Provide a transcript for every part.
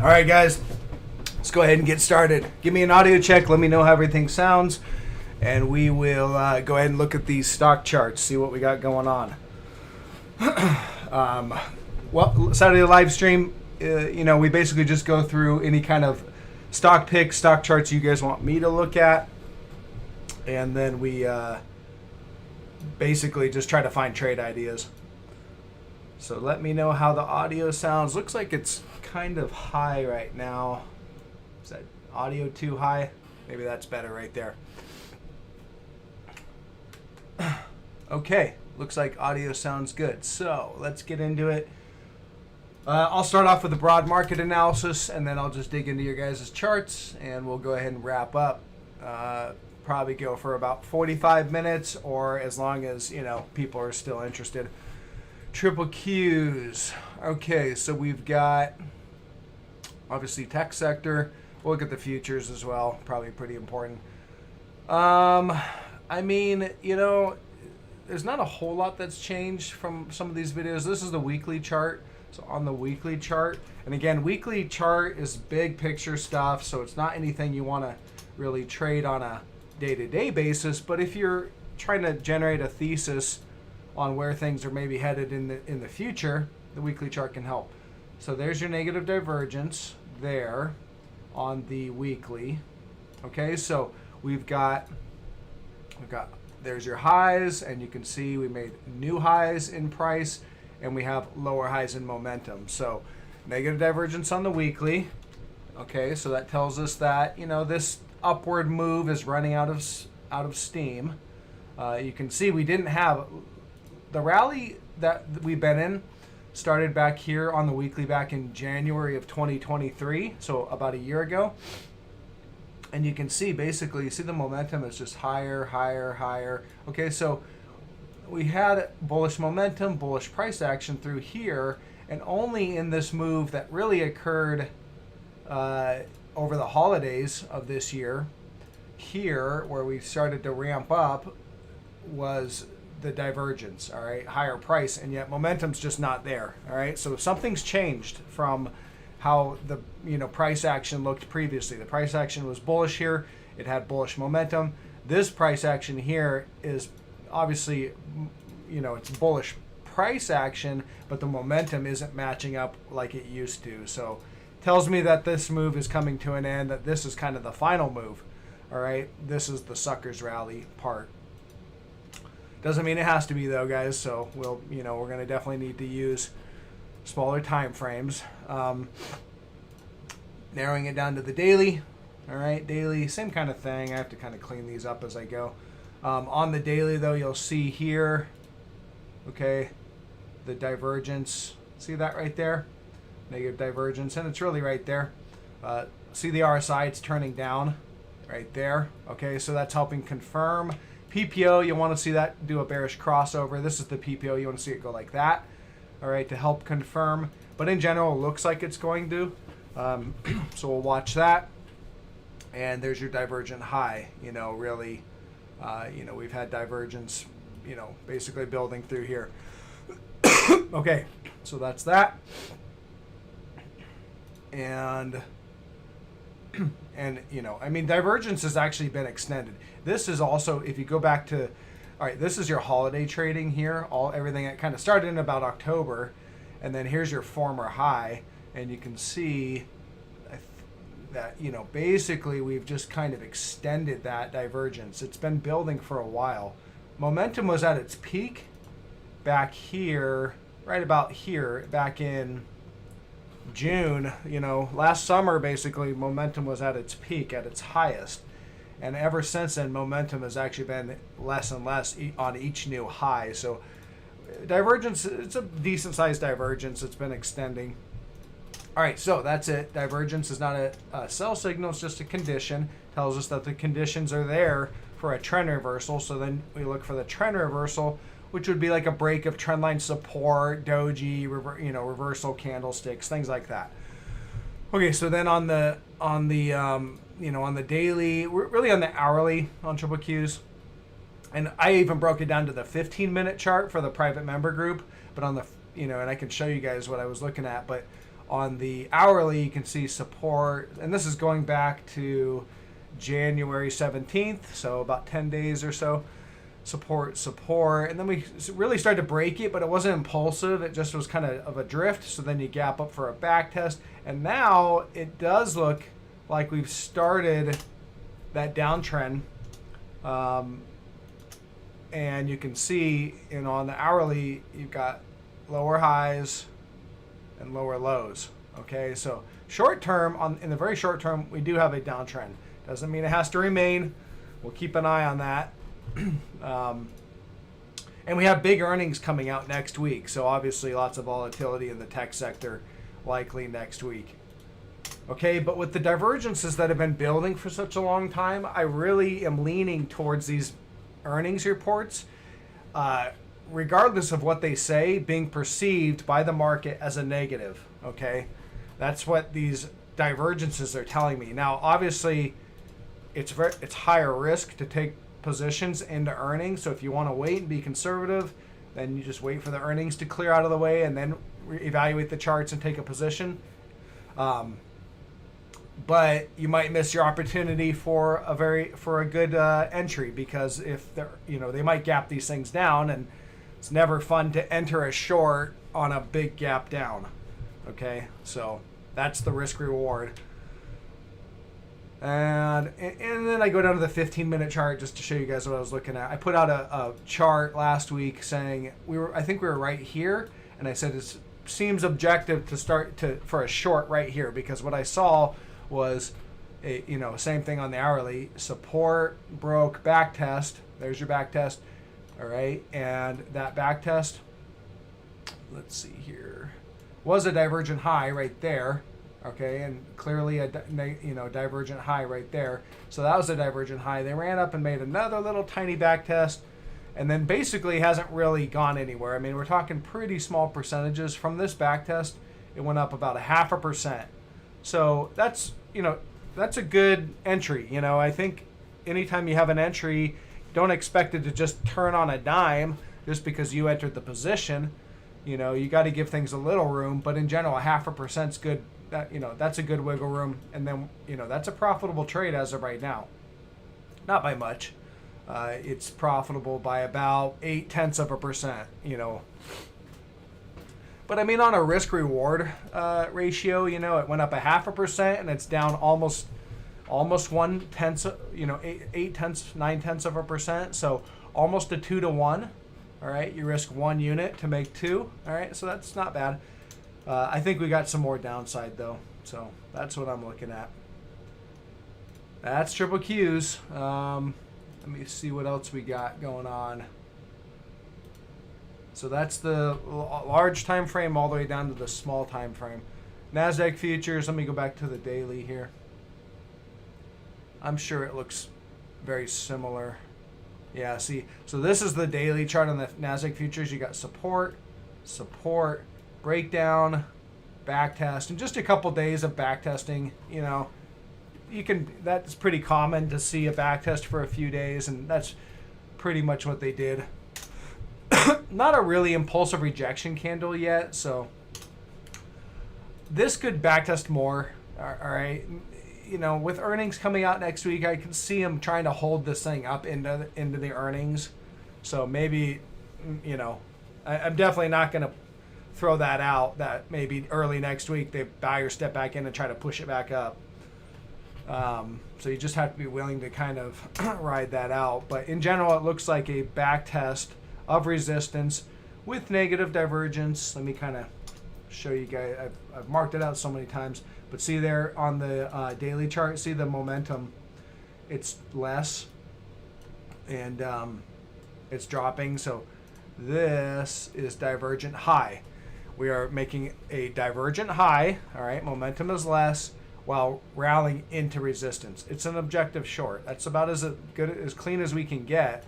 All right, guys, let's go ahead and get started. Give me an audio check. Let me know how everything sounds, and we will go ahead and look at these stock charts, see what we got going on. Well, Saturday live stream, we basically just go through any kind of stock picks, stock charts you guys want me to look at, and then we basically just try to find trade ideas. So let me know how the audio sounds. Looks like it's kind of high right now. Is that audio too high? Maybe that's better right there. Okay, looks like audio sounds good. So let's get into it. I'll start off with a broad market analysis, and then I'll just dig into your guys' charts, and we'll go ahead and wrap up. Probably go for about 45 minutes, or as long as people are still interested. Triple Qs. Okay, so we've got obviously tech sector. We'll look at the futures as well. Probably pretty important. I mean, there's not a whole lot that's changed from some of these videos. This is the weekly chart. So on the weekly chart, and again, weekly chart is big picture stuff, so it's not anything you want to really trade on a day-to-day basis. But if you're trying to generate a thesis on where things are maybe headed in the future, the weekly chart can help. So there's your negative divergence there on the weekly. Okay, so we've got there's your highs, and you can see we made new highs in price, and we have lower highs in momentum. So negative divergence on the weekly. Okay, so that tells us that this upward move is running out of steam. You can see we didn't have the rally that we've been in started back here on the weekly back in January of 2023, so about a year ago. And you can see basically, you see the momentum is just higher, higher, higher. Okay, so we had bullish momentum, bullish price action through here, and only in this move that really occurred over the holidays of this year, here where we started to ramp up, was the divergence. All right, higher price, and yet momentum's just not there. All right, so something's changed from how the price action looked previously. The price action was bullish here. It had bullish momentum. This price action here is obviously, it's bullish price action, but the momentum isn't matching up like it used to. So tells me that this move is coming to an end, that this is kind of the final move. All right, this is the suckers rally part. Doesn't mean it has to be though, guys. So we're going to definitely need to use smaller time frames. Narrowing it down to the daily. All right, daily, same kind of thing. I have to kind of clean these up as I go. On the daily though, you'll see here, okay, the divergence. See that right there? Negative divergence, and it's really right there. See the RSI, it's turning down right there. Okay, so that's helping confirm. PPO, you want to see that do a bearish crossover. This is the PPO, you want to see it go like that. All right, to help confirm. But in general, it looks like it's going to. So we'll watch that. And there's your divergent high. Really, we've had divergence, basically building through here. Okay, so that's that. And divergence has actually been extended. This is also, if you go back to, all right, this is your holiday trading here, everything that kind of started in about October, and then here's your former high, and you can see that, basically we've just kind of extended that divergence. It's been building for a while. Momentum was at its peak back here, right about here, back in June. Last summer, basically, momentum was at its peak, at its highest. And ever since then, momentum has actually been less and less on each new high. So divergence, it's a decent-sized divergence. It's been extending. All right, so that's it. Divergence is not a sell signal. It's just a condition. Tells us that the conditions are there for a trend reversal. So then we look for the trend reversal, which would be like a break of trendline support, doji, reversal candlesticks, things like that. Okay, so then on the daily, really on the hourly on Triple Qs, and I even broke it down to the 15-minute chart for the private member group. But on the and I can show you guys what I was looking at. But On the hourly, you can see support, and this is going back to January 17th, so about 10 days or so. Support, and then we really started to break it, but it wasn't impulsive. It just was kind of a drift. So then you gap up for a back test, and now it does look like we've started that downtrend. And you can see, on the hourly, you've got lower highs and lower lows. Okay, so short term, in the very short term, we do have a downtrend. Doesn't mean it has to remain. We'll keep an eye on that. And we have big earnings coming out next week, so obviously lots of volatility in the tech sector likely next week. Okay, but with the divergences that have been building for such a long time, I really am leaning towards these earnings reports, regardless of what they say, being perceived by the market as a negative. Okay, that's what these divergences are telling me. Now, obviously, it's higher risk to take positions into earnings. So if you want to wait and be conservative, then you just wait for the earnings to clear out of the way and then evaluate the charts and take a position. But you might miss your opportunity for a good entry, because if they might gap these things down, and it's never fun to enter a short on a big gap down. Okay, so that's the risk reward. And then I go down to the 15-minute chart just to show you guys what I was looking at. I put out a chart last week saying I think we were right here, and I said it seems objective to start for a short right here, because what I saw was same thing on the hourly. Support, broke, back test. There's your back test. All right, and that back test, let's see here, was a divergent high right there. Okay, and clearly a divergent high right there. So that was a divergent high. They ran up and made another little tiny back test, and then basically hasn't really gone anywhere. I mean, we're talking pretty small percentages. From this back test, it went up about 0.5%. So that's a good entry. I think anytime you have an entry, don't expect it to just turn on a dime just because you entered the position. You got to give things a little room, but in general, 0.5% is good. That's a good wiggle room, and then that's a profitable trade as of right now. Not by much. It's profitable by about 0.8%. But I mean, on a risk reward ratio, it went up 0.5%, and it's down almost 0.8, 0.9%. So almost a 2 to 1. All right, you risk 1 unit to make 2. All right, so that's not bad. I think we got some more downside though, so that's what I'm looking at. That's triple Qs. Let me see what else we got going on. So that's the large time frame all the way down to the small time frame. Nasdaq futures. Let me go back to the daily here. I'm sure it looks very similar. Yeah, see, so this is the daily chart on the Nasdaq futures. You got support, breakdown, back test, and just a couple days of back testing. That's pretty common to see a back test for a few days, and that's pretty much what they did. Not a really impulsive rejection candle yet, so this could back test more. All right, with earnings coming out next week, I can see them trying to hold this thing up into the earnings. So maybe, I'm definitely not going to throw that out, that maybe early next week they buy or step back in and try to push it back up. So you just have to be willing to kind of ride that out. But in general, it looks like a back test of resistance with negative divergence. Let me kind of show you guys. I've marked it out so many times, but see there on the daily chart, see the momentum, it's less, and it's dropping. So this is divergent high. We are making a divergent high. All right, momentum is less while rallying into resistance. It's an objective short. That's about as clean as we can get.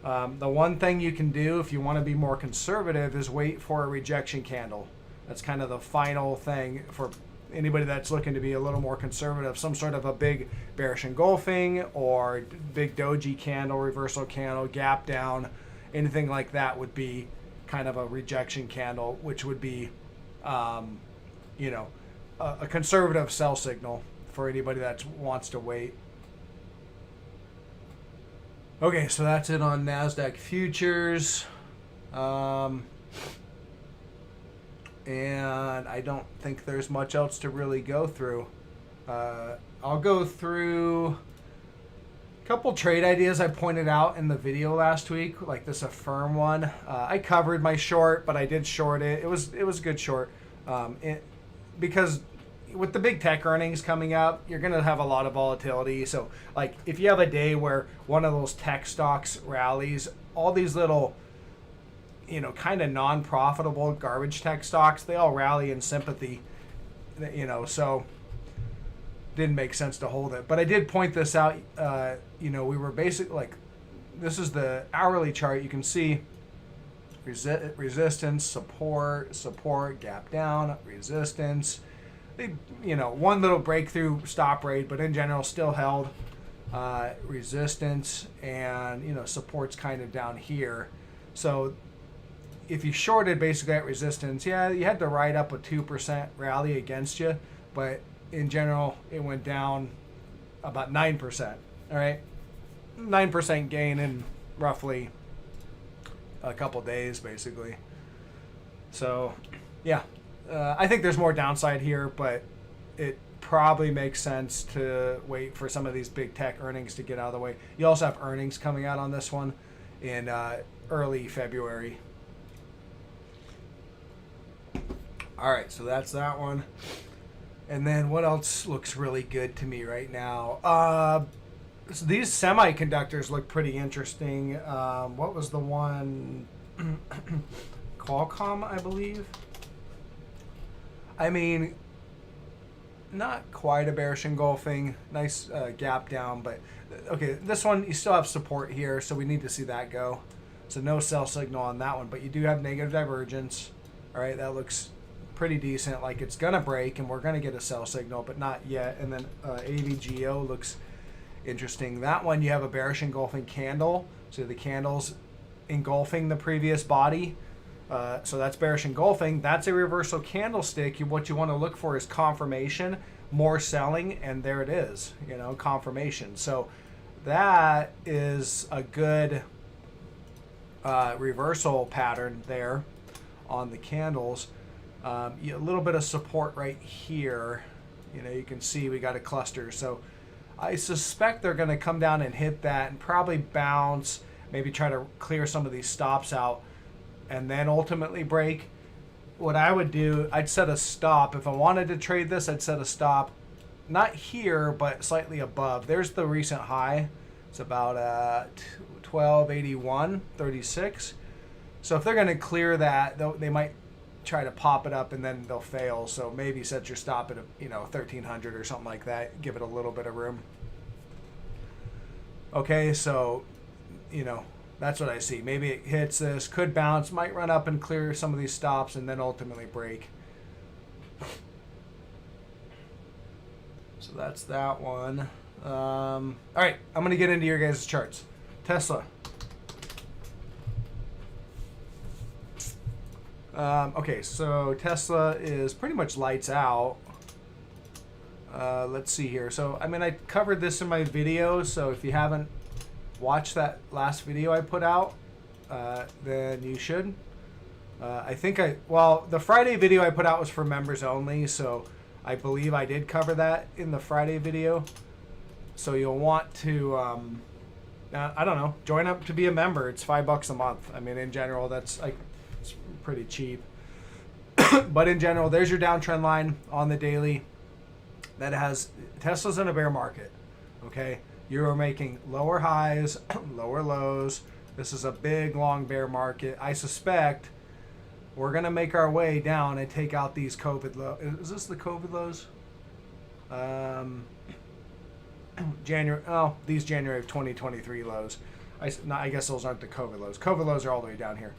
The one thing you can do if you want to be more conservative is wait for a rejection candle. That's kind of the final thing for anybody that's looking to be a little more conservative. Some sort of a big bearish engulfing or big doji candle, reversal candle, gap down, anything like that would be kind of a rejection candle, which would be you know, a conservative sell signal for anybody that wants to wait. Okay, so that's it on Nasdaq futures. And I don't think there's much else to really go through. I'll go through a couple trade ideas I pointed out in the video last week, like this Affirm one. I covered my short, but I did short it. It was a good short, because with the big tech earnings coming up, you're going to have a lot of volatility. So, like, if you have a day where one of those tech stocks rallies, all these little, you know, kind of non-profitable garbage tech stocks, they all rally in sympathy, you know, so didn't make sense to hold it. But I did point this out, you know, we were basically, like, this is the hourly chart. You can see resistance, support, gap down, resistance. They, you know, one little breakthrough stop rate, but in general still held resistance, and, you know, support's kind of down here. So if you shorted basically at resistance, yeah, you had to ride up a 2% rally against you, but in general it went down about 9%. All right, 9% gain in roughly a couple days, basically. So yeah. I think there's more downside here, but it probably makes sense to wait for some of these big tech earnings to get out of the way. You also have earnings coming out on this one in early February. All right, so that's that one. And then what else looks really good to me right now? So these semiconductors look pretty interesting. What was the one? Qualcomm, I believe. I mean, not quite a bearish engulfing. Nice gap down, but okay, this one you still have support here, so we need to see that go. So no sell signal on that one, but you do have negative divergence. All right, that looks pretty decent, like it's gonna break, and we're gonna get a sell signal, but not yet. And then AVGO looks interesting. That one you have a bearish engulfing candle, so the candle's engulfing the previous body. So that's bearish engulfing. That's a reversal candlestick. What you want to look for is confirmation, more selling, and there it is, you know, confirmation. So that is a good reversal pattern there on the candles. A little bit of support right here. You know, you can see we got a cluster. So I suspect they're going to come down and hit that and probably bounce, maybe try to clear some of these stops out, and then ultimately break. What I would do, I'd set a stop. If I wanted to trade this, I'd set a stop, not here, but slightly above. There's the recent high. It's about 1281.36. So if they're going to clear that, they might try to pop it up and then they'll fail. So maybe set your stop at, 1300 or something like that. Give it a little bit of room. Okay, so, that's what I see. Maybe it hits this, could bounce, might run up and clear some of these stops, and then ultimately break. So that's that one. All right, I'm going to get into your guys' charts. Tesla. Okay, so Tesla is pretty much lights out. Let's see here. So, I covered this in my video, so if you haven't watch that last video I put out, then you should. The Friday video I put out was for members only, so I believe I did cover that in the Friday video. So you'll want to, I don't know, join up to be a member. It's $5 a month. In general, that's it's pretty cheap. But in general, there's your downtrend line on the daily. That has Tesla's in a bear market. Okay. You are making lower highs, lower lows. This is a big, long bear market. I suspect we're going to make our way down and take out these COVID lows. Is this the COVID lows? These January of 2023 lows. I guess those aren't the COVID lows. COVID lows are all the way down here.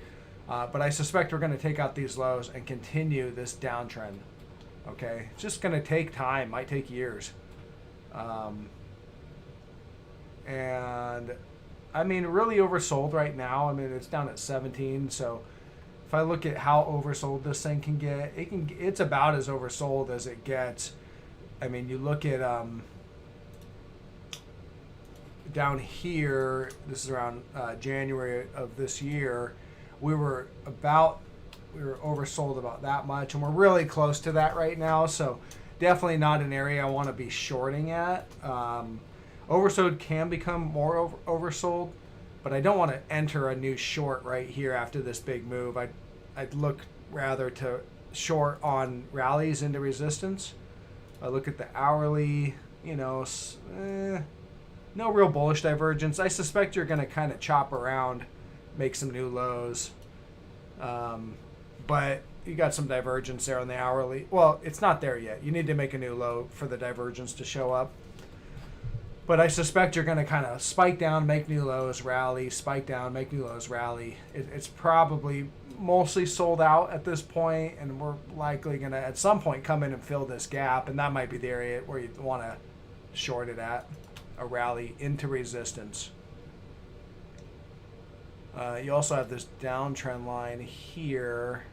But I suspect we're going to take out these lows and continue this downtrend. Okay? It's just going to take time. Might take years. And really oversold right now. It's down at 17, so if I look at how oversold this thing can get, it's about as oversold as it gets. I mean, you look at down here, this is around January of this year, we were oversold about that much, and we're really close to that right now. So definitely not an area I want to be shorting at. Oversold can become more oversold, but I don't want to enter a new short right here after this big move. I'd look rather to short on rallies into resistance. I look at the hourly, you know, no real bullish divergence. I suspect you're going to kind of chop around, make some new lows. But you got some divergence there on the hourly. Well, it's not there yet. You need to make a new low for the divergence to show up. But I suspect you're going to kind of spike down, make new lows, rally, spike down, make new lows, rally. It's probably mostly sold out at this point, and we're likely going to at some point come in and fill this gap, and that might be the area where you want to short it at, a rally into resistance. You also have this downtrend line here.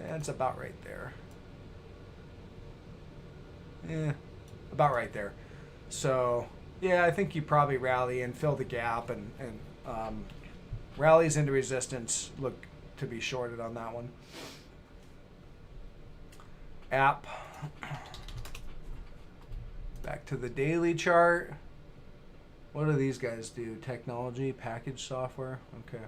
It's about right there. About right there. So yeah, I think you probably rally and fill the gap, and rallies into resistance look to be shorted on that one. App. Back to the daily chart. What do these guys do? Technology, package software. Okay.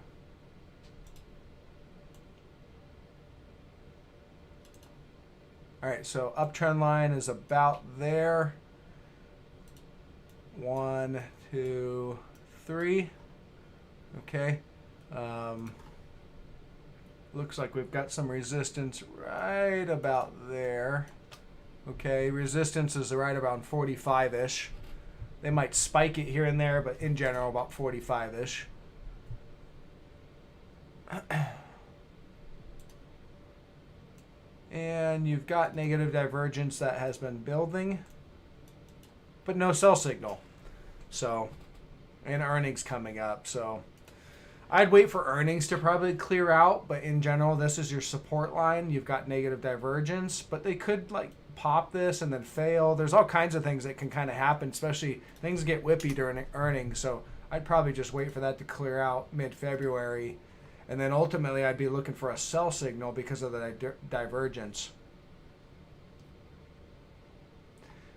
All right, so uptrend line is about there. 1, 2, 3. Okay. Looks like we've got some resistance right about there. Okay, resistance is right around 45-ish. They might spike it here and there, but in general about 45-ish. And you've got negative divergence that has been building, but no sell signal. So, and earnings coming up. So I'd wait for earnings to probably clear out, but in general, this is your support line. You've got negative divergence, but they could like pop this and then fail. There's all kinds of things that can kind of happen, especially things get whippy during earnings. So I'd probably just wait for that to clear out mid-February. And then ultimately, I'd be looking for a sell signal because of the divergence.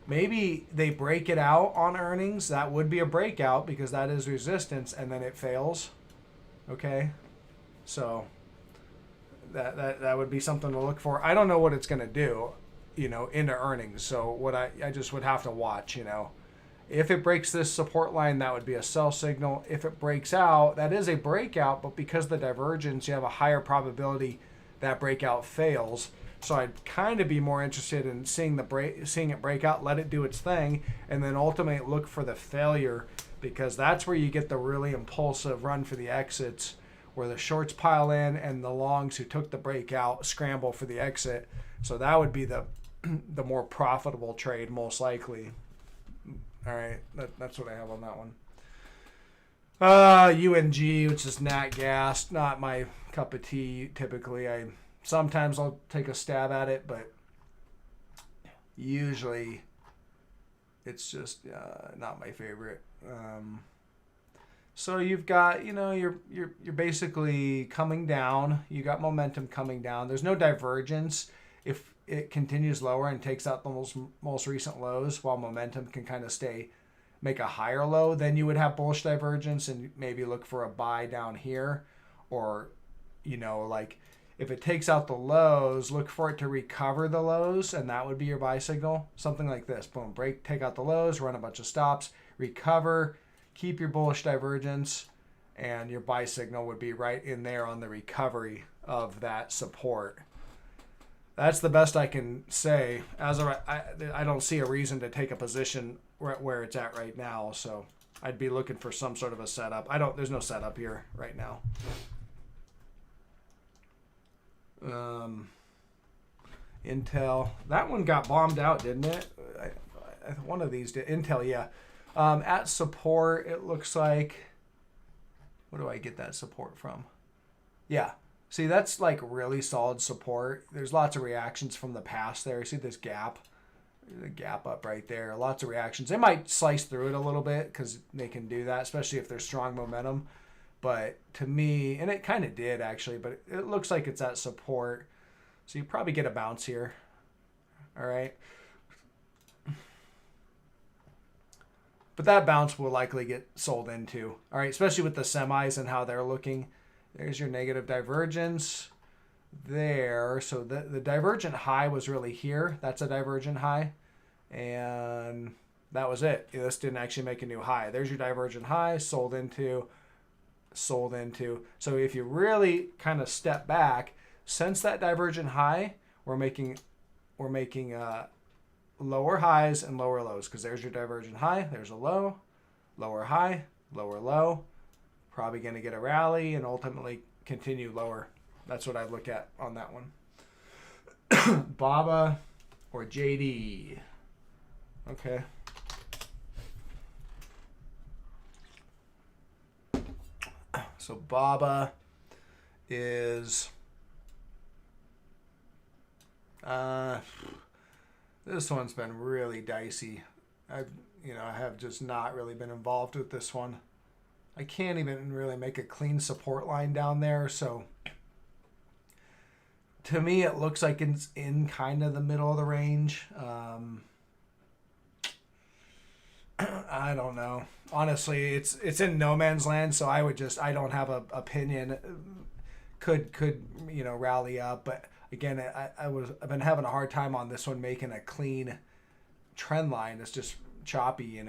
Maybe they break it out on earnings. That would be a breakout because that is resistance, and then it fails. Okay, so that would be something to look for. I don't know what it's going to do, you know, into earnings. So what I just would have to watch, you know. If it breaks this support line, that would be a sell signal. If it breaks out, that is a breakout, but because of the divergence, you have a higher probability that breakout fails. So I'd kind of be more interested in seeing it break out, let it do its thing, and then ultimately look for the failure, because that's where you get the really impulsive run for the exits, where the shorts pile in and the longs who took the breakout scramble for the exit. So that would be the more profitable trade, most likely. All right, that's what I have on that one. UNG, which is nat gas, not my cup of tea. Typically, sometimes I'll take a stab at it, but usually it's just not my favorite. So you've got, you know, you're basically coming down. You got momentum coming down. There's no divergence. If it continues lower and takes out the most recent lows, while momentum can kind of make a higher low, then you would have bullish divergence and maybe look for a buy down here. Or, you know, like if it takes out the lows, look for it to recover the lows, and that would be your buy signal. Something like this. Boom, break, take out the lows, run a bunch of stops, recover, keep your bullish divergence, and your buy signal would be right in there on the recovery of that support. That's the best I can say. I don't see a reason to take a position where it's at right now, so I'd be looking for some sort of a setup. There's no setup here right now. Intel, that one got bombed out, didn't it? One of these did. Intel, yeah. At support, it looks like. Where do I get that support from? Yeah. See, that's like really solid support. There's lots of reactions from the past there. See this gap? The gap up right there. Lots of reactions. They might slice through it a little bit because they can do that, especially if there's strong momentum. But to me, and it kind of did actually, but it looks like it's at support. So you probably get a bounce here. All right. But that bounce will likely get sold into. All right, especially with the semis and how they're looking. There's your negative divergence there. So the divergent high was really here. That's a divergent high. And that was it. This didn't actually make a new high. There's your divergent high, sold into, sold into. So if you really kind of step back, since that divergent high, we're making lower highs and lower lows, because there's your divergent high, there's a low, lower high, lower low. Probably going to get a rally and ultimately continue lower. That's what I look at on that one. BABA or JD. Okay. So BABA is this one's been really dicey. I have just not really been involved with this one. I can't even really make a clean support line down there. So to me, it looks like it's in kind of the middle of the range. I don't know. Honestly, it's in no man's land. So I don't have a opinion. Could rally up, but again, I've been having a hard time on this one making a clean trend line. It's just choppy,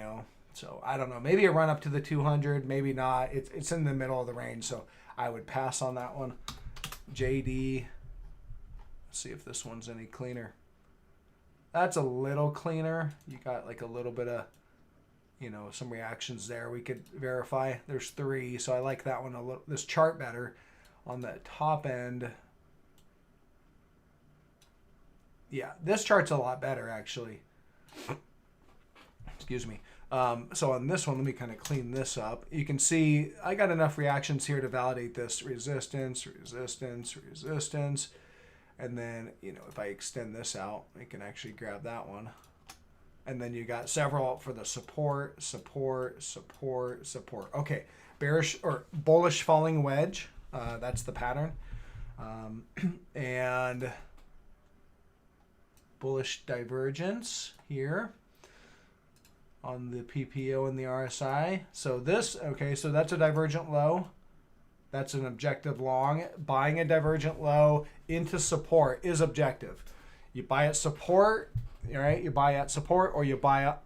So I don't know. Maybe a run up to the 200, maybe not. It's in the middle of the range, so I would pass on that one. JD. Let's see if this one's any cleaner. That's a little cleaner. You got like a little bit of, some reactions there. We could verify. There's 3, so I like that one this chart better. On the top end. Yeah, this chart's a lot better actually. Excuse me. So on this one, let me kind of clean this up. You can see I got enough reactions here to validate this resistance, resistance, resistance. And then, if I extend this out, I can actually grab that one. And then you got several for the support, support, support, support. Okay, bearish or bullish falling wedge. That's the pattern. And bullish divergence here on the PPO and the RSI. So so that's a divergent low. That's an objective long. Buying a divergent low into support is objective. You buy at support, all right? You buy at support or you buy at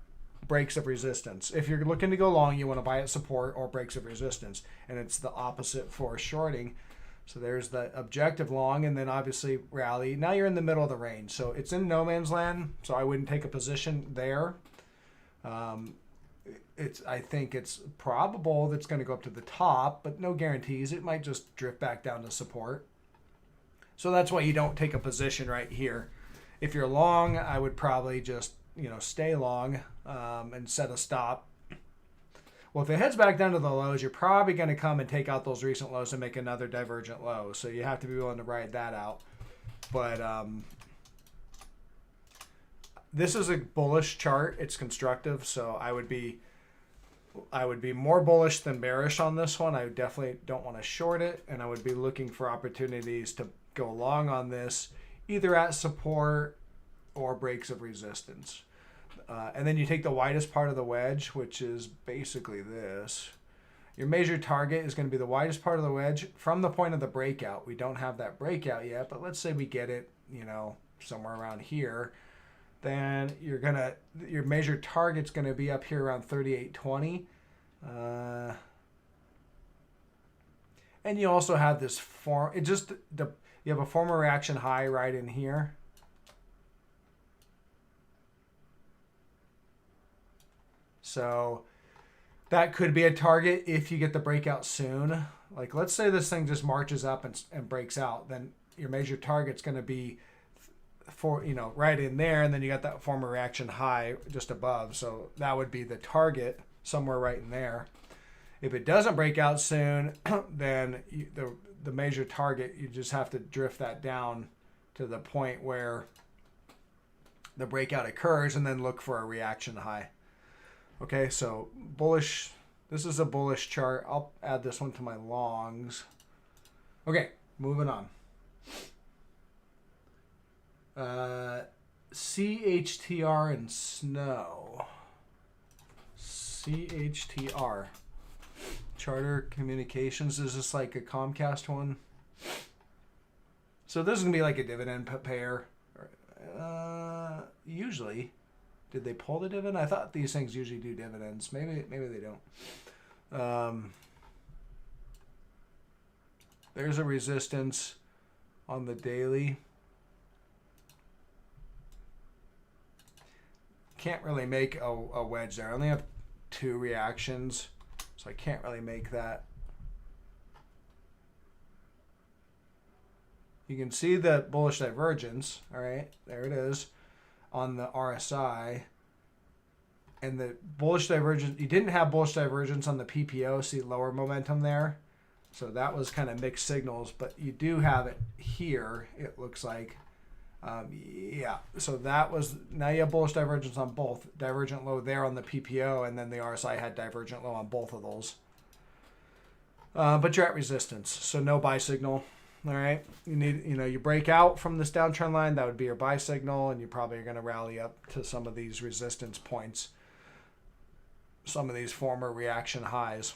breaks of resistance. If you're looking to go long, you want to buy at support or breaks of resistance. And it's the opposite for shorting. So there's the objective long and then obviously rally. Now you're in the middle of the range. So it's in no man's land. So I wouldn't take a position there. I think it's probable that's going to go up to the top, but no guarantees. It might just drift back down to support. So that's why you don't take a position right here. If you're long, I would probably just, stay long and set a stop. Well, if it heads back down to the lows, you're probably going to come and take out those recent lows and make another divergent low. So you have to be willing to ride that out. But this is a bullish chart. It's constructive, so I would be more bullish than bearish on this one. I definitely don't want to short it, and I would be looking for opportunities to go long on this, either at support or breaks of resistance. And then you take the widest part of the wedge, which is basically this. Your measured target is going to be the widest part of the wedge from the point of the breakout. We don't have that breakout yet, but let's say we get it, somewhere around here. Then your measured target's going to be up here around 38.20. And you also have this you have a former reaction high right in here. So that could be a target if you get the breakout soon. Like let's say this thing just marches up and breaks out, then your measured target's going to be right in there, and then you got that former reaction high just above. So that would be the target somewhere right in there. If it doesn't break out soon, then the major target, you just have to drift that down to the point where the breakout occurs and then look for a reaction high. Okay, so bullish. This is a bullish chart. I'll add this one to my longs. Okay, moving on. CHTR and Snow. CHTR. Charter Communications. Is this like a Comcast one? So this is going to be like a dividend payer. Usually. Did they pull the dividend? I thought these things usually do dividends. Maybe they don't. There's a resistance on the daily. Can't really make a wedge there. I only have 2 reactions, so I can't really make that. You can see the bullish divergence. All right, there it is on the RSI. And the bullish divergence, you didn't have bullish divergence on the PPO, see lower momentum there. So that was kind of mixed signals, but you do have it here, it looks like. Yeah, so that was, now you have bullish divergence on both. Divergent low there on the PPO, and then the RSI had divergent low on both of those. But you're at resistance, so no buy signal. All right, you need, you break out from this downtrend line, that would be your buy signal, and you probably are going to rally up to some of these resistance points, some of these former reaction highs.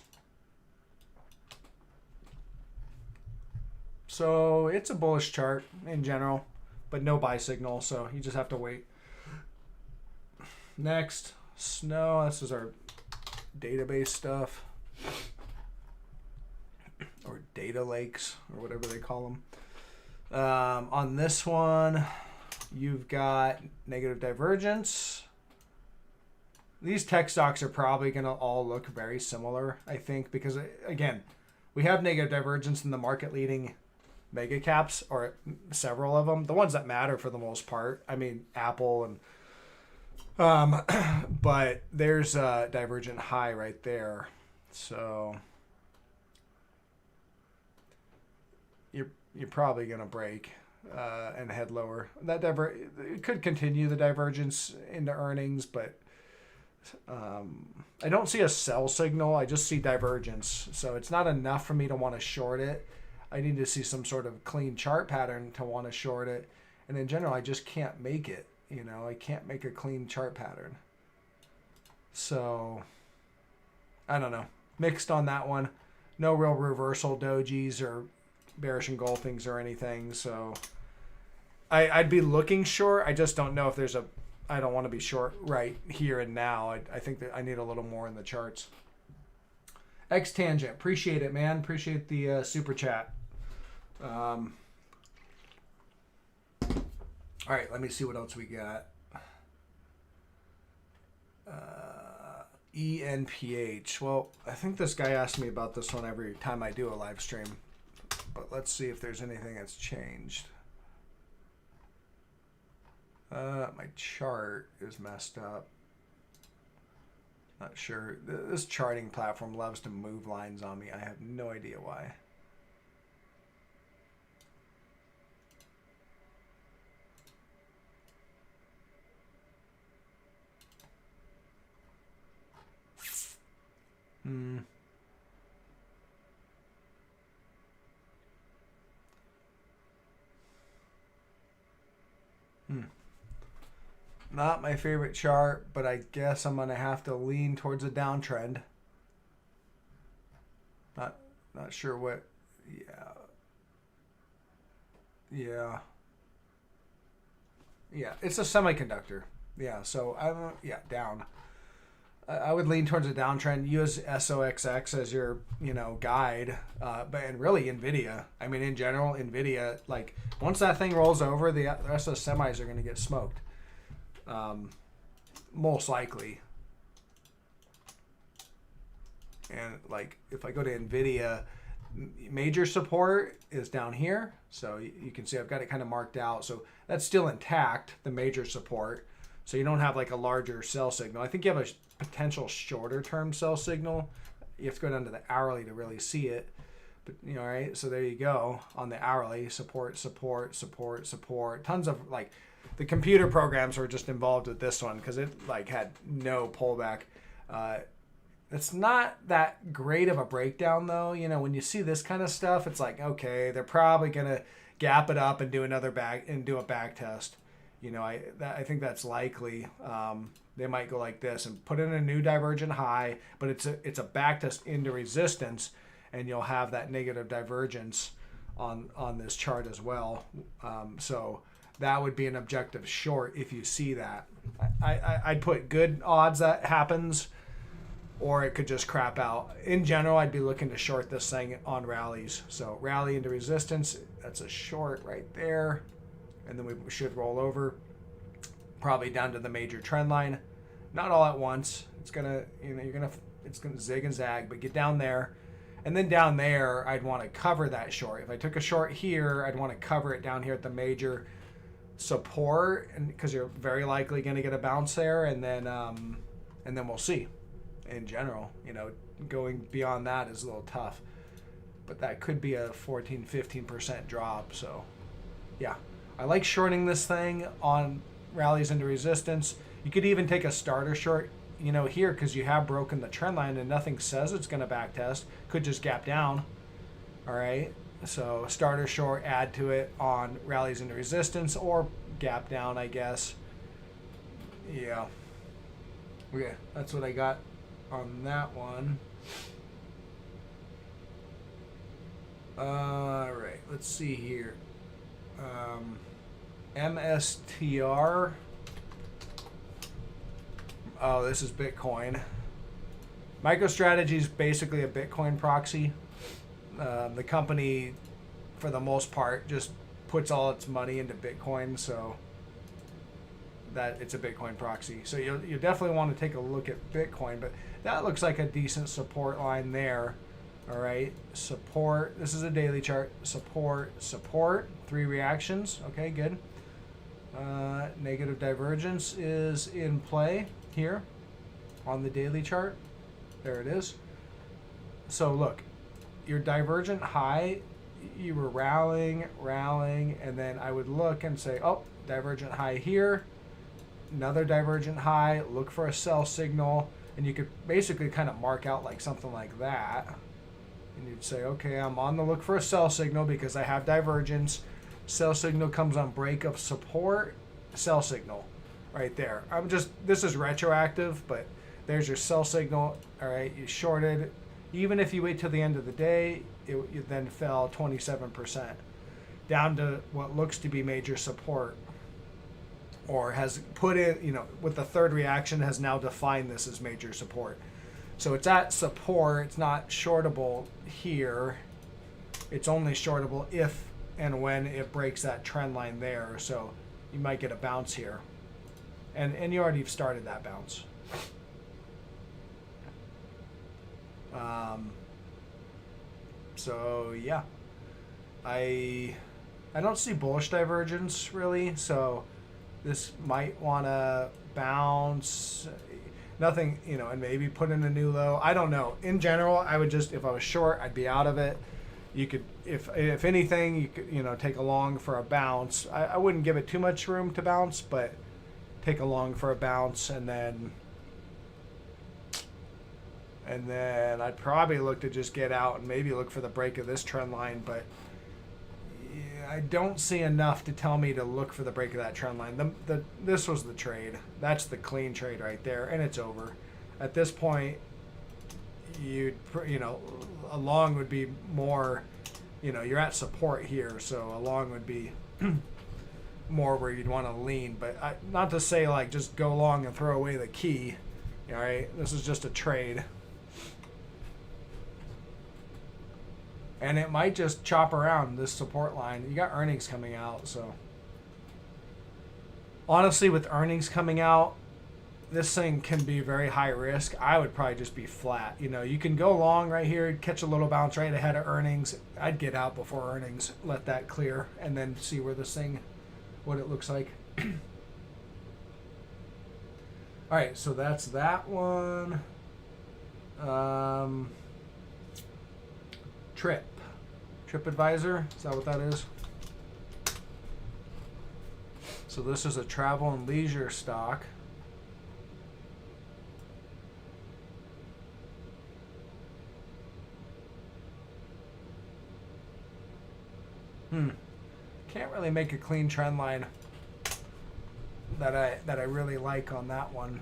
So it's a bullish chart in general, but no buy signal, so you just have to wait. Next, Snow. This is our database stuff, or data lakes, or whatever they call them. On this one, you've got negative divergence. These tech stocks are probably going to all look very similar, I think, because, again, we have negative divergence in the market-leading mega caps, or several of them, the ones that matter for the most part. I mean, Apple and but there's a divergent high right there, so you're probably gonna break and head lower. That it could continue the divergence into earnings, but I don't see a sell signal. I just see divergence, so it's not enough for me to want to short it. I need to see some sort of clean chart pattern to want to short it. And in general, I just can't make it. I can't make a clean chart pattern. So, I don't know. Mixed on that one. No real reversal dojis or bearish engulfings or anything. So, I'd be looking short. I just don't know if there's I don't want to be short right here and now. I think that I need a little more in the charts. X Tangent. Appreciate it, man. Appreciate the super chat. All right, let me see what else we got. ENPH. Well, I think this guy asks me about this one every time I do a live stream. But let's see if there's anything that's changed. My chart is messed up. Not sure. This charting platform loves to move lines on me. I have no idea why. Not my favorite chart, but I guess I'm gonna have to lean towards a downtrend. Not sure what. Yeah. It's a semiconductor. Yeah, so down. I would lean towards a downtrend. Use SOXX as your guide, and really Nvidia. I mean, in general, Nvidia, like once that thing rolls over, the rest of the semis are going to get smoked. Most likely. And like if I go to Nvidia, major support is down here, so you can see I've got it kind of marked out. So that's still intact, the major support. So you don't have like a larger sell signal. I think you have a potential shorter term sell signal. You have to go down to the hourly to really see it. But, you know, right? So there you go on the hourly. Support. Tons of, like, the computer programs were just involved with this one because it, like, had no pullback. It's not that great of a breakdown, though. You know, when you see this kind of stuff, it's like, okay, they're probably going to gap it up and do another do a back test. You know, I think that's likely. They might go like this and put in a new divergent high, but it's a back test into resistance, and you'll have that negative divergence on this chart as well. So that would be an objective short if you see that. I'd put good odds that happens, or it could just crap out. In general, I'd be looking to short this thing on rallies. So rally into resistance, that's a short right there. And then we should roll over probably down to the major trend line. Not all at once. It's gonna, you know, it's gonna zig and zag, but get down there. And then down there, I'd want to cover that short. If I took a short here, I'd want to cover it down here at the major support, and because you're very likely going to get a bounce there, and then we'll see. In general, you know, going beyond that is a little tough, but that could be a 14-15% drop. So yeah, I like shorting this thing on rallies into resistance. You could even take a starter short, you know, here, because you have broken the trend line and nothing says it's going to back test. Could just gap down. All right, so starter short, add to it on rallies into resistance, or gap down, I guess. Yeah, okay, that's what I got on that one. All right, let's see here. MSTR. Oh, this is Bitcoin. MicroStrategy is basically a Bitcoin proxy. The company, for the most part, just puts all its money into Bitcoin, so that it's a Bitcoin proxy. So you definitely want to take a look at Bitcoin, but that looks like a decent support line there. All right, support. This is a daily chart. Support. 3 reactions. Okay, good. Negative divergence is in play here on the daily chart. There it is. So look, your divergent high, you were rallying, and then I would look and say, oh, divergent high here, another divergent high, look for a sell signal, and you could basically kind of mark out like something like that. And you'd say, okay, I'm on the look for a sell signal because I have divergence. Sell signal comes on break of support, sell signal right there. This is retroactive, but there's your sell signal. All right, you shorted. Even if you wait till the end of the day, it then fell 27% down to what looks to be major support, or has put in, you know, with the third reaction has now defined this as major support. So it's at support. It's not shortable here. It's only shortable if and when it breaks that trend line there. So you might get a bounce here. And you already started that bounce. So yeah, I don't see bullish divergence really. So this might want to bounce. Nothing, you know, and maybe put in a new low. I don't know. In general, I would just, if I was short, I'd be out of it. You could, if anything, you could, you know, take a long for a bounce. I wouldn't give it too much room to bounce, but take a long for a bounce, and then I'd probably look to just get out and maybe look for the break of this trend line. But yeah, I don't see enough to tell me to look for the break of that trend line. This was the trade. That's the clean trade right there, and it's over. At this point, you know, a long would be more, you know, you're at support here, so a long would be more where you'd want to lean. But not to say like just go long and throw away the key. All right, this is just a trade, and it might just chop around this support line. You got earnings coming out, so honestly, with earnings coming out, this thing can be very high risk. I would probably just be flat. You know, you can go long right here, catch a little bounce right ahead of earnings. I'd get out before earnings, let that clear, and then see where this thing, what it looks like. All right, so that's that one. TripAdvisor, is that what that is? So this is a travel and leisure stock. Can't really make a clean trend line that I really like on that one.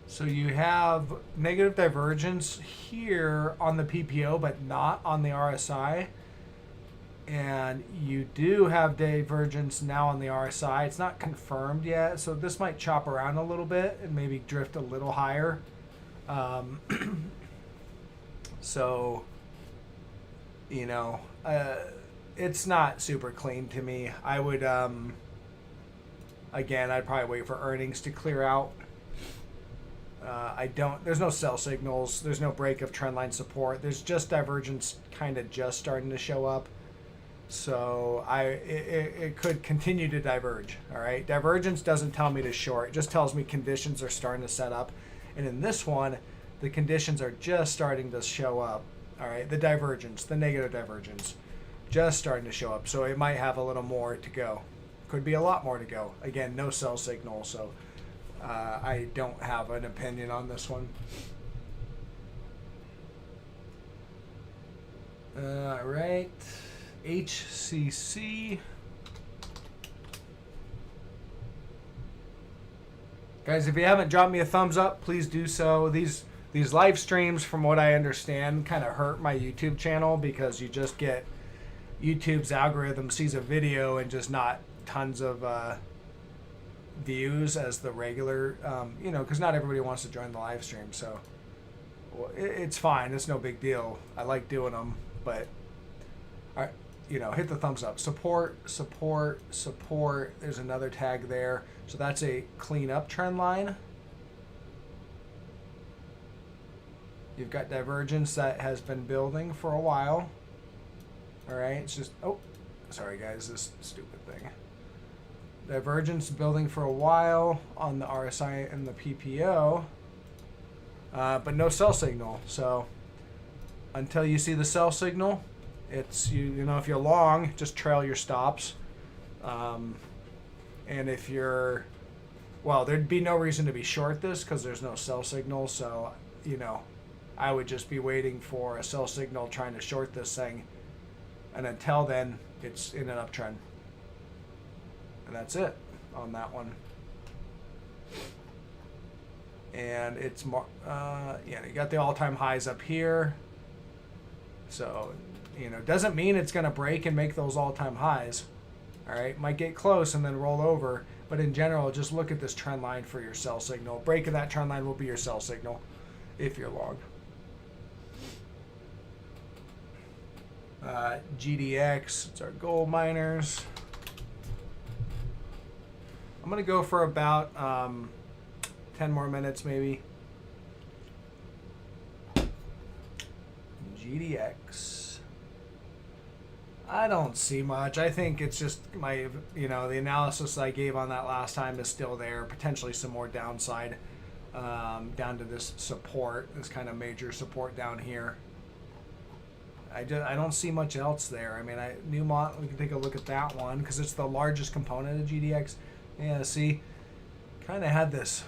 So you have negative divergence here on the PPO, but not on the RSI. And you do have divergence now on the RSI. It's not confirmed yet, so this might chop around a little bit and maybe drift a little higher. So, you know, it's not super clean to me. I would, again, I'd probably wait for earnings to clear out. There's no sell signals. There's no break of trendline support. There's just divergence kind of just starting to show up. So it could continue to diverge. All right. Divergence doesn't tell me to short. It just tells me conditions are starting to set up. And in this one, the conditions are just starting to show up. All right. The divergence, the negative divergence, just starting to show up. So it might have a little more to go. Could be a lot more to go. Again, no sell signal. So I don't have an opinion on this one. All right, HCC. Guys, if you haven't dropped me a thumbs up, please do so. These live streams, from what I understand, kind of hurt my YouTube channel because you just get YouTube's algorithm sees a video and just not tons of views as the regular, you know, because not everybody wants to join the live stream. So it's fine. It's no big deal. I like doing them, but all right, you know, hit the thumbs up. Support. There's another tag there. So that's a clean up trend line. You've got divergence that has been building for a while. All right, it's just, oh, sorry guys, this stupid thing. Divergence building for a while on the RSI and the PPO, but no sell signal. So until you see the sell signal, it's you know, if you're long, just trail your stops. And if you're, well, there'd be no reason to be short this because there's no sell signal. So, you know, I would just be waiting for a sell signal trying to short this thing. And until then, it's in an uptrend. And that's it on that one. And it's more, yeah, you got the all-time highs up here. So, you know, doesn't mean it's going to break and make those all-time highs. All right, might get close and then roll over. But in general, just look at this trend line for your sell signal. Break of that trend line will be your sell signal if you're long. GDX, it's our gold miners. I'm going to go for about 10 more minutes maybe. GDX. I don't see much. I think it's just my, you know, the analysis I gave on that last time is still there. Potentially some more downside down to this support, this kind of major support down here. I don't see much else there. I mean, Newmont, we can take a look at that one because it's the largest component of GDX. Yeah, see, kind of had this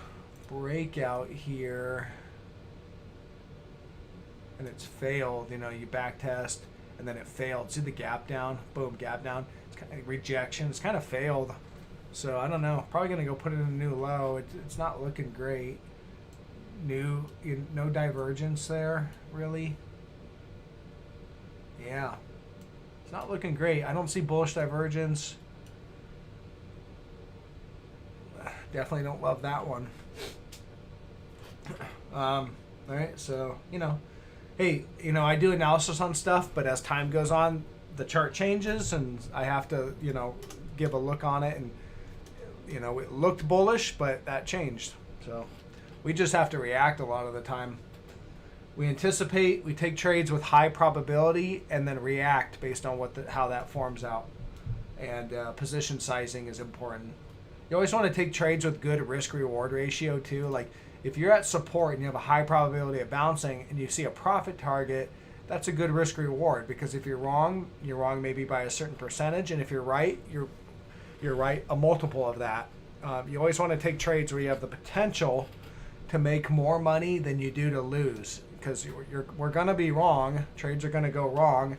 breakout here, and it's failed. You know, you back test, and then it failed. See the gap down? Boom, gap down. It's kind of rejection. It's kind of failed. So I don't know. Probably gonna go put it in a new low. It's not looking great. No divergence there, really. Yeah, it's not looking great. I don't see bullish divergence. Definitely don't love that one. All right, so, you know, hey, you know, I do analysis on stuff, but as time goes on, the chart changes, and I have to, you know, give a look on it. And, you know, it looked bullish, but that changed. So we just have to react a lot of the time. We anticipate, we take trades with high probability, and then react based on how that forms out. And position sizing is important. You always want to take trades with good risk-reward ratio too. Like if you're at support and you have a high probability of bouncing and you see a profit target, that's a good risk-reward, because if you're wrong maybe by a certain percentage, and if you're right, you're right a multiple of that. You always want to take trades where you have the potential to make more money than you do to lose, because we're going to be wrong. Trades are going to go wrong.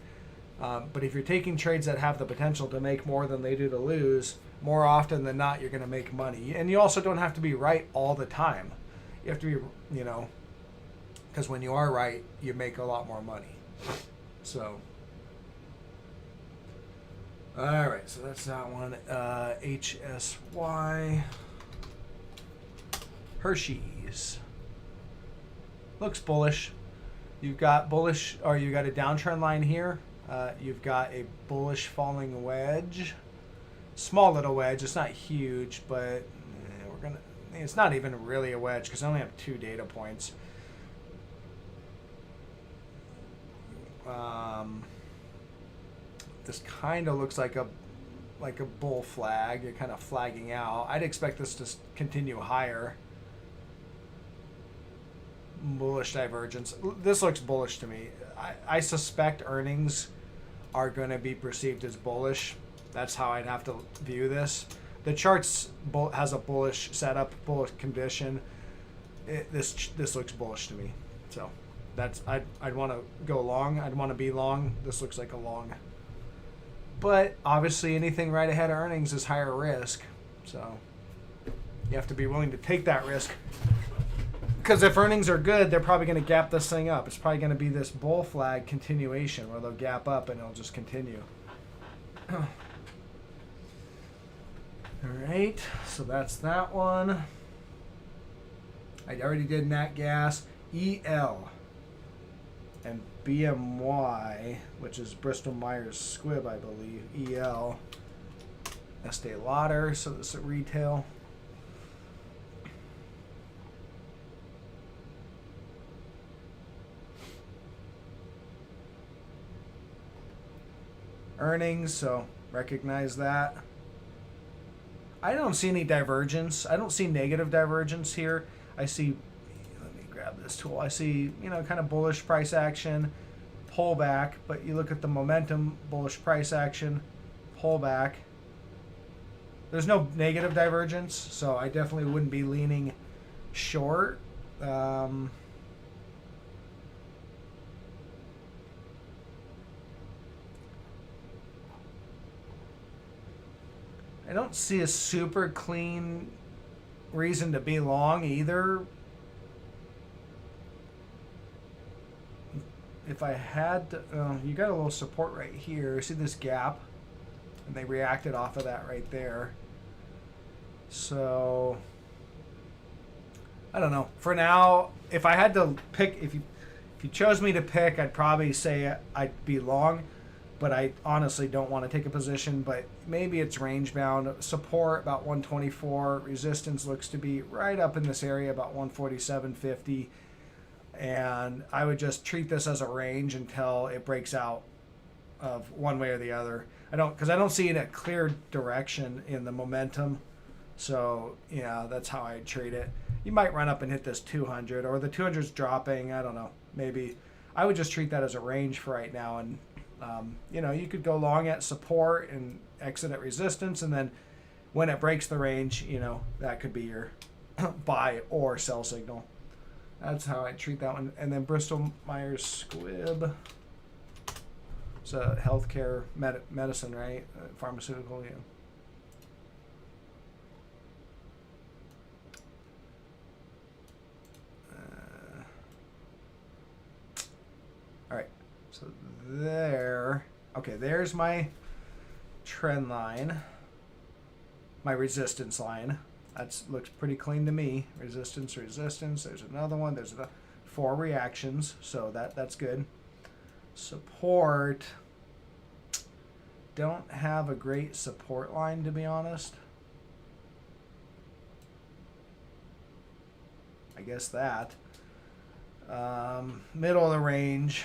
But if you're taking trades that have the potential to make more than they do to lose, more often than not, you're going to make money. And you also don't have to be right all the time. You have to be, because when you are right, you make a lot more money. So, all right, so that's that one. HSY. Hershey's. Looks bullish. You've got bullish, or you got a downtrend line here. You've got a bullish falling wedge. Small little wedge. It's not huge, but it's not even really a wedge because I only have 2 data points. This kind of looks like a bull flag. You're kind of flagging out. I'd expect this to continue higher. Bullish divergence. This looks bullish to me. I suspect earnings are going to be perceived as bullish. That's how I'd have to view this. The charts has a bullish setup, bullish condition. This looks bullish to me. So I'd want to go long. I'd want to be long. This looks like a long. But obviously anything right ahead of earnings is higher risk. So you have to be willing to take that risk. Because if earnings are good, they're probably going to gap this thing up. It's probably going to be this bull flag continuation where they'll gap up and it'll just continue. All right, so that's that one. I already did Nat Gas, EL, and BMY, which is Bristol Myers Squibb, I believe. EL, Estee Lauder, so this is retail. Earnings, so recognize that. I don't see any divergence. I don't see negative divergence here. I see, let me grab this tool. I see, kind of bullish price action, pullback, but you look at the momentum, bullish price action, pullback. There's no negative divergence, so I definitely wouldn't be leaning short. I don't see a super clean reason to be long either. If I had to, you got a little support right here. See this gap? And they reacted off of that right there. So, I don't know. For now, if I had to pick, if you chose me to pick, I'd probably say I'd be long. But I honestly don't want to take a position, but maybe it's range bound. Support about 124. Resistance looks to be right up in this area, about 147.50. And I would just treat this as a range until it breaks out of one way or the other. Because I don't see a clear direction in the momentum. So, yeah, that's how I treat it. You might run up and hit this 200, or the 200's dropping. I don't know. Maybe I would just treat that as a range for right now. And you could go long at support and exit at resistance, and then when it breaks the range, that could be your buy or sell signal. That's how I treat that one. And then Bristol Myers Squibb. It's a healthcare medicine, right? Pharmaceutical, yeah. All right. So there's my trend line, my resistance line. That looks pretty clean to me. Resistance. There's another one. There's 4 reactions, so that's good. Support. Don't have a great support line, to be honest. guess that. Middle of the range.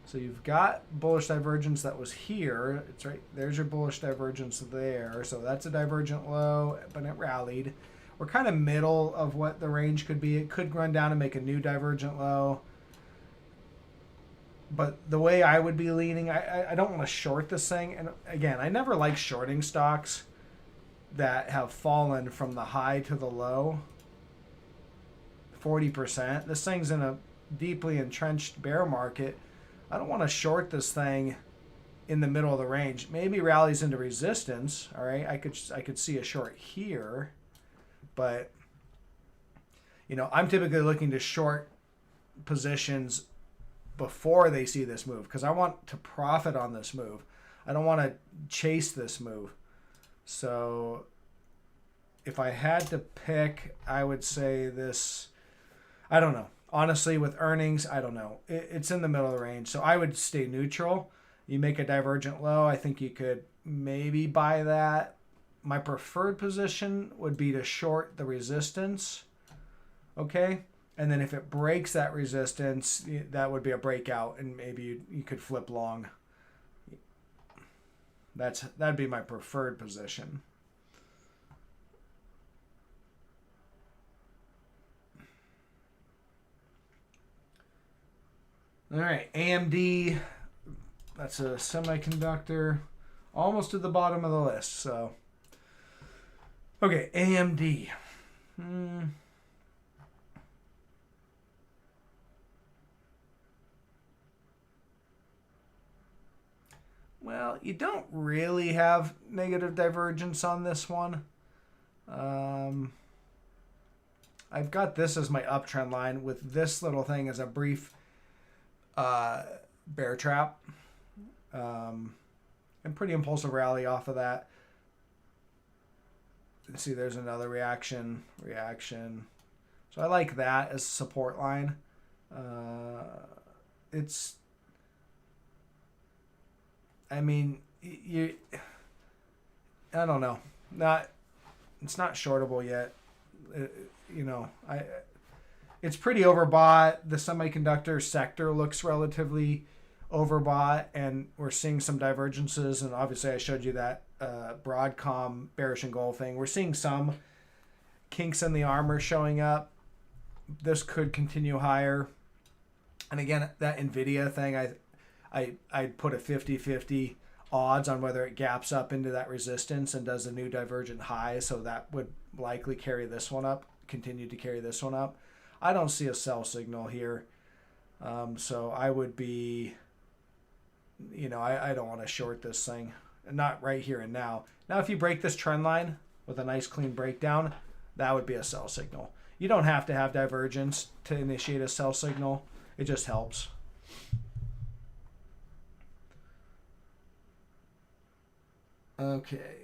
So you've got bullish divergence that was here. It's right there's your bullish divergence there. So that's a divergent low, but it rallied. We're kind of middle of what the range could be. It could run down and make a new divergent low. But the way I would be leaning, I don't want to short this thing. And again, I never like shorting stocks that have fallen from the high to the low 40%. This thing's in a deeply entrenched bear market. I don't want to short this thing in the middle of the range. Maybe rallies into resistance. All right, I could see a short here, but you know, I'm typically looking to short positions before they see this move because I want to profit on this move. I don't want to chase this move. So if I had to pick, I would say this. I don't know. Honestly, with earnings, I don't know. It's in the middle of the range. So I would stay neutral. You make a divergent low. I think you could maybe buy that. My preferred position would be to short the resistance. Okay? And then if it breaks that resistance, that would be a breakout. And maybe you could flip long. That'd be my preferred position. All right, AMD, that's a semiconductor, almost to the bottom of the list. So, okay, AMD. Well, you don't really have negative divergence on this one. I've got this as my uptrend line with this little thing as a brief bear trap, and pretty impulsive rally off of that. Let's see, there's another reaction. So I like that as support line. It's, I mean, I don't know. It's not shortable yet. It's pretty overbought. The semiconductor sector looks relatively overbought, and we're seeing some divergences. And obviously, I showed you that Broadcom bearish engulfing. We're seeing some kinks in the armor showing up. This could continue higher. And again, that NVIDIA thing, I put a 50-50 odds on whether it gaps up into that resistance and does a new divergent high. So that would likely carry this one up, continue to carry this one up. I don't see a sell signal here. So I would be, I don't want to short this thing. Not right here and now. Now, if you break this trend line with a nice clean breakdown, that would be a sell signal. You don't have to have divergence to initiate a sell signal. It just helps. Okay.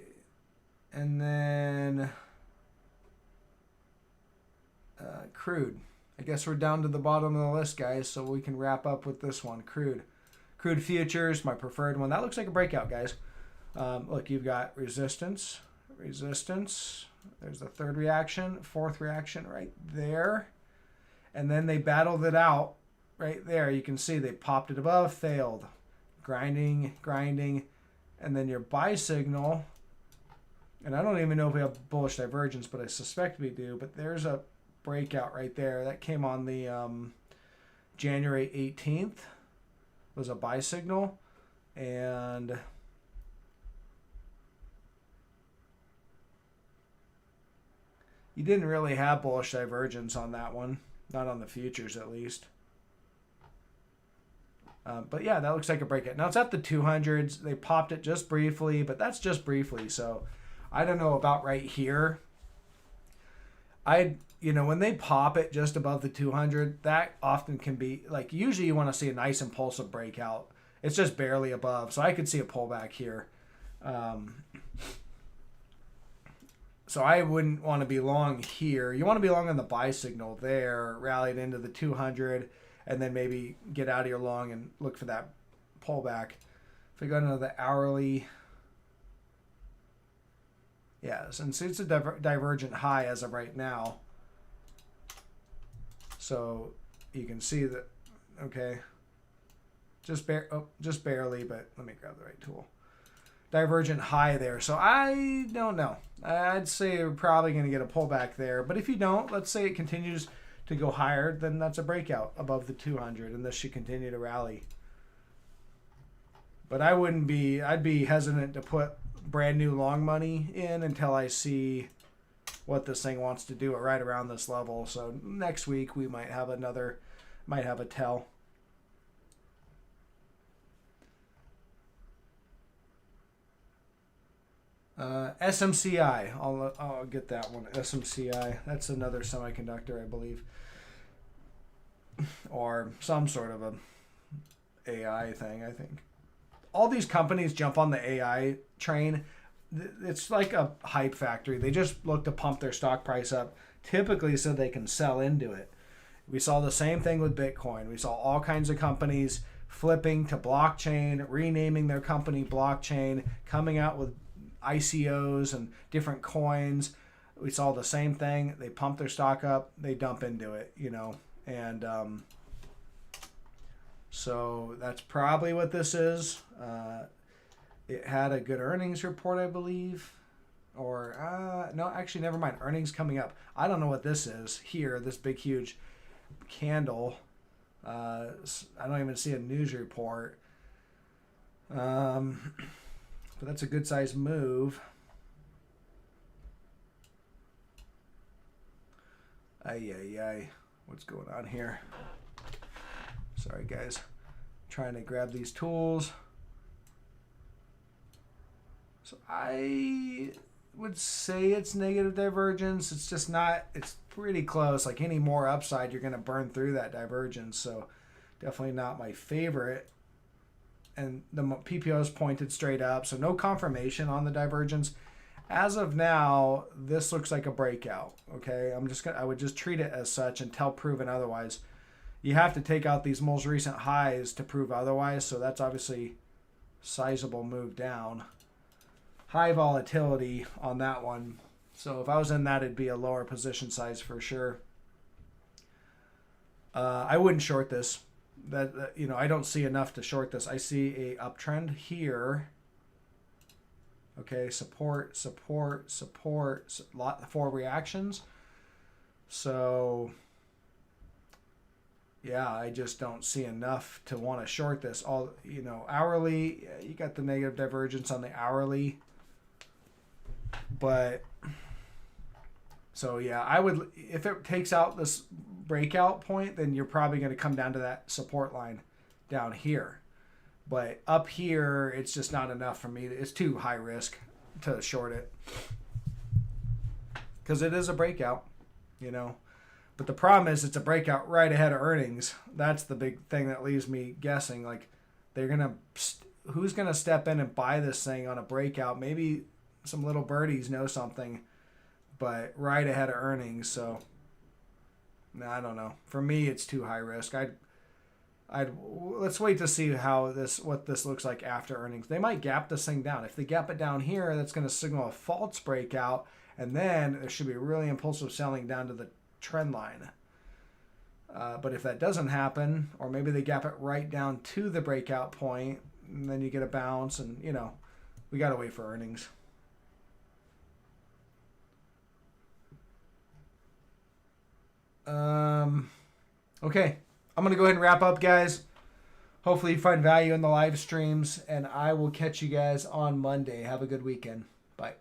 And then crude. I guess we're down to the bottom of the list, guys, so we can wrap up with this one. Crude futures, my preferred one. That looks like a breakout, guys. Look, you've got resistance. There's the third reaction, fourth reaction right there. And then they battled it out right there. You can see they popped it above, failed. Grinding. And then your buy signal, and I don't even know if we have bullish divergence, but I suspect we do. But there's a breakout right there. That came on the January 18th. Was a buy signal. And you didn't really have bullish divergence on that one. Not on the futures, at least. But yeah, that looks like a breakout. Now it's at the 200s. They popped it just briefly, but that's just briefly. So I don't know about right here. When they pop it just above the 200, that often can be like, usually you want to see a nice impulsive breakout. It's just barely above. So I could see a pullback here. So I wouldn't want to be long here. You want to be long on the buy signal there, rallied into the 200, and then maybe get out of your long and look for that pullback. If we go into the hourly, Yes, and so it's a divergent high as of right now. So you can see that, okay, just barely, but let me grab the right tool. Divergent high there. So I don't know. I'd say we're probably going to get a pullback there. But if you don't, let's say it continues to go higher, then that's a breakout above the 200, and this should continue to rally. But I'd be hesitant to put brand new long money in until I see what this thing wants to do at right around this level. So next week we might have a tell. SMCI, I'll get that one. SMCI, that's another semiconductor, I believe, or some sort of a AI thing. I think all these companies jump on the AI train. It's like a hype factory. They just look to pump their stock price up, typically so they can sell into it. We saw the same thing with Bitcoin. We saw all kinds of companies flipping to blockchain, renaming their company blockchain, coming out with ICOs and different coins. We saw the same thing. They pump their stock up, they dump into it, and so that's probably what this is. It had a good earnings report, I believe, or no, actually, never mind. Earnings coming up. I don't know what this is here. This big, huge candle. I don't even see a news report. But that's a good sized move. Ay. What's going on here? Sorry, guys. Trying to grab these tools. So I would say it's negative divergence. It's just not, it's pretty close. Like any more upside, you're going to burn through that divergence. So definitely not my favorite. And the PPO is pointed straight up, so no confirmation on the divergence. As of now, this looks like a breakout. Okay, I would just treat it as such until proven otherwise. You have to take out these most recent highs to prove otherwise, so that's obviously sizable move down. High volatility on that one. So if I was in that, it'd be a lower position size for sure. I wouldn't short this. I don't see enough to short this. I see a uptrend here. Okay, support, 4 reactions. So yeah, I just don't see enough to want to short this. Hourly, you got the negative divergence on the hourly. But so yeah, I would, if it takes out this breakout point, then you're probably going to come down to that support line down here. But up here, it's just not enough for me. It's too high risk to short it. Because it is a breakout, But the problem is it's a breakout right ahead of earnings. That's the big thing that leaves me guessing. Like, who's going to step in and buy this thing on a breakout? Maybe some little birdies know something, but right ahead of earnings. So I don't know. For me, it's too high risk. Let's wait to see what this looks like after earnings. They might gap this thing down. If they gap it down here, that's going to signal a false breakout, and then there should be really impulsive selling down to the trend line. But if that doesn't happen, or maybe they gap it right down to the breakout point, and then you get a bounce, and we got to wait for earnings. Okay, I'm going to go ahead and wrap up, guys. Hopefully you find value in the live streams, and I will catch you guys on Monday. Have a good weekend. Bye.